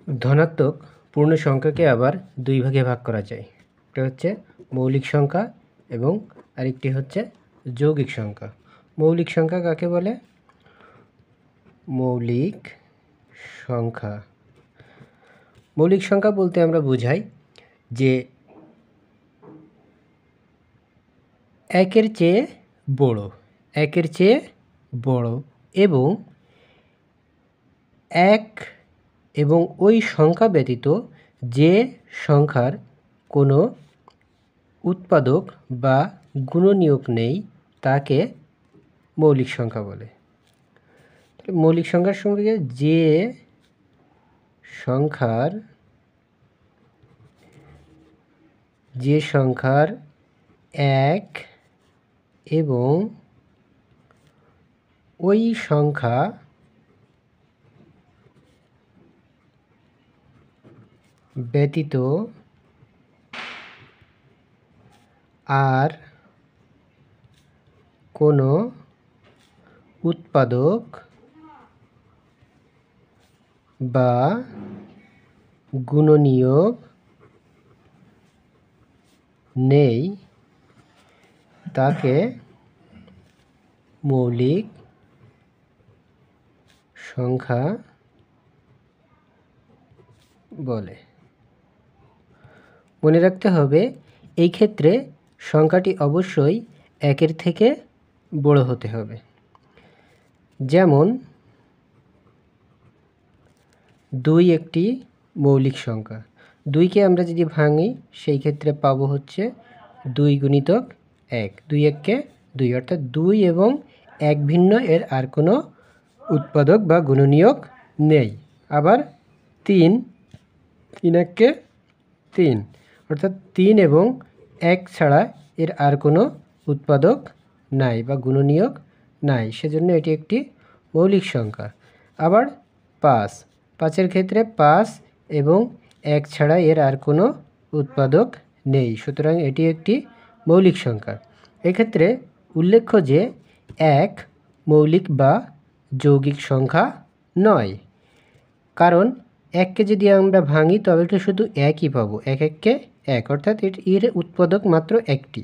ধনাত্মক পূর্ণ সংখ্যাকে আবার দুই ভাগে ভাগ করা যায়। একটা হচ্ছে মৌলিক সংখ্যা এবং আরেকটি হচ্ছে যৌগিক সংখ্যা। মৌলিক সংখ্যা কাকে বলে? মৌলিক সংখ্যা মৌলিক সংখ্যা বলতে আমরা বুঝাই যে একের চেয়ে বড় এবং এক এবং ওই সংখ্যা ব্যতীত যে সংখ্যার কোনো উৎপাদক বা গুণনীয়ক নেই তাকে মৌলিক সংখ্যা বলে। মৌলিক সংখ্যার সঙ্গে যে সংখ্যার এক এবং ওই সংখ্যা ব্যতীত আর কোনো উৎপাদক বা গুণনীয়ক নেই তাকে মৌলিক সংখ্যা বলে। মনে রাখতে হবে এই ক্ষেত্রে সংখ্যাটি অবশ্যই একের থেকে বড় হতে হবে। যেমন 2 একটি মৌলিক সংখ্যা। 2কে আমরা যদি ভাঙি সেই ক্ষেত্রে পাবো হচ্ছে 2 গুণিতক 1। 2 এককে 2, অর্থাৎ 2 এবং 1 ভিন্ন, এর আর কোনো উৎপাদক বা গুণনীয়ক নেই। আবার 3 এককে 3, অর্থাৎ 3 এবং 1 ছাড়া এর আর কোনো উৎপাদক নাই বা গুণনীয়ক নাই, সেজন্য এটি একটি মৌলিক সংখ্যা। আবার 5-এর ক্ষেত্রে 5 এবং 1 ছাড়া এর আর কোনো উৎপাদক নেই, সুতরাং এটি একটি মৌলিক সংখ্যা। এক্ষেত্রে উল্লেখ্য যে 1 মৌলিক বা যৌগিক সংখ্যা নয়, কারণ 1কে যদি আমরা ভাঙি তবে তো শুধু 1ই পাবো, 1 এককে 1, অর্থাৎ এর উৎপাদক মাত্র একটি।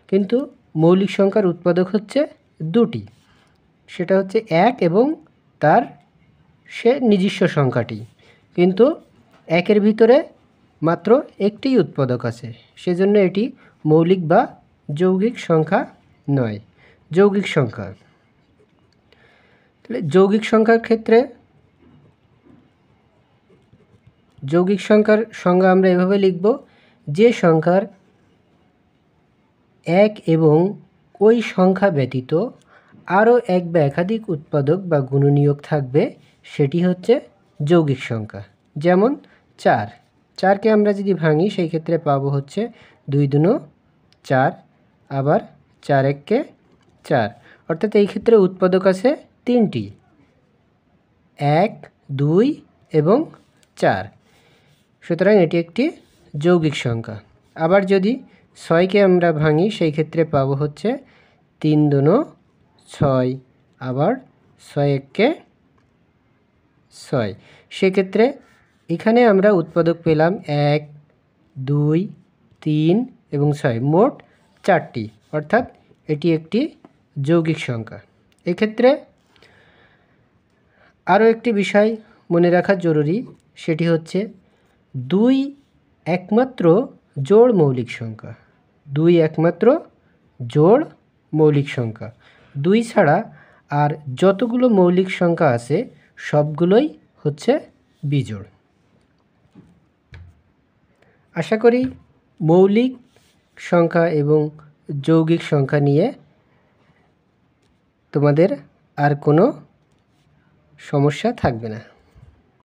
কিন্তু মৌলিক সংখ্যার উৎপাদক হচ্ছে দুটি, সেটা হচ্ছে 1 এবং তার সে নিজস্ব সংখ্যাটি। কিন্তু 1-এর ভিতরে মাত্র একটিই উৎপাদক আছে, সেজন্য এটি মৌলিক বা যৌগিক সংখ্যা নয়। যৌগিক সংখ্যা, তাহলে যৌগিক সংখ্যার ক্ষেত্রে যৌগিক সংখ্যার সংজ্ঞা আমরা এভাবে লিখব, যে সংখ্যার 1 এবং ওই সংখ্যা ব্যতীত আরও এক বা একাধিক উৎপাদক বা গুণনীয়ক থাকবে সেটি হচ্ছে যৌগিক সংখ্যা। যেমন 4কে আমরা যদি ভাঙি সেই ক্ষেত্রে পাবো হচ্ছে 2 দুনো 4, আবার 4 এককে 4, অর্থাৎ এই ক্ষেত্রে উৎপাদক আছে 3টি, 1, 2 এবং 4, সুতরাং এটি একটি যৌগিক সংখ্যা। আবার যদি 6কে আমরা ভাঙি সেই ক্ষেত্রে পাবো হচ্ছে 3 দুনো 6, আবার 6 এককে 6, সেক্ষেত্রে এখানে আমরা উৎপাদক পেলাম 1, 2, 3 এবং 6, মোট 4টি, অর্থাৎ এটি একটি যৌগিক সংখ্যা। এক্ষেত্রে আরও একটি বিষয় মনে রাখা জরুরি, সেটি হচ্ছে 2 একমাত্র জোড় মৌলিক সংখ্যা। 2 একমাত্র জোড় মৌলিক সংখ্যা। 2 ছাড়া আর যতগুলো মৌলিক সংখ্যা আছে সবগুলোই হচ্ছে বিজোড়। আশা করি মৌলিক সংখ্যা এবং যৌগিক সংখ্যা নিয়ে তোমাদের আর কোনো সমস্যা থাকবে না।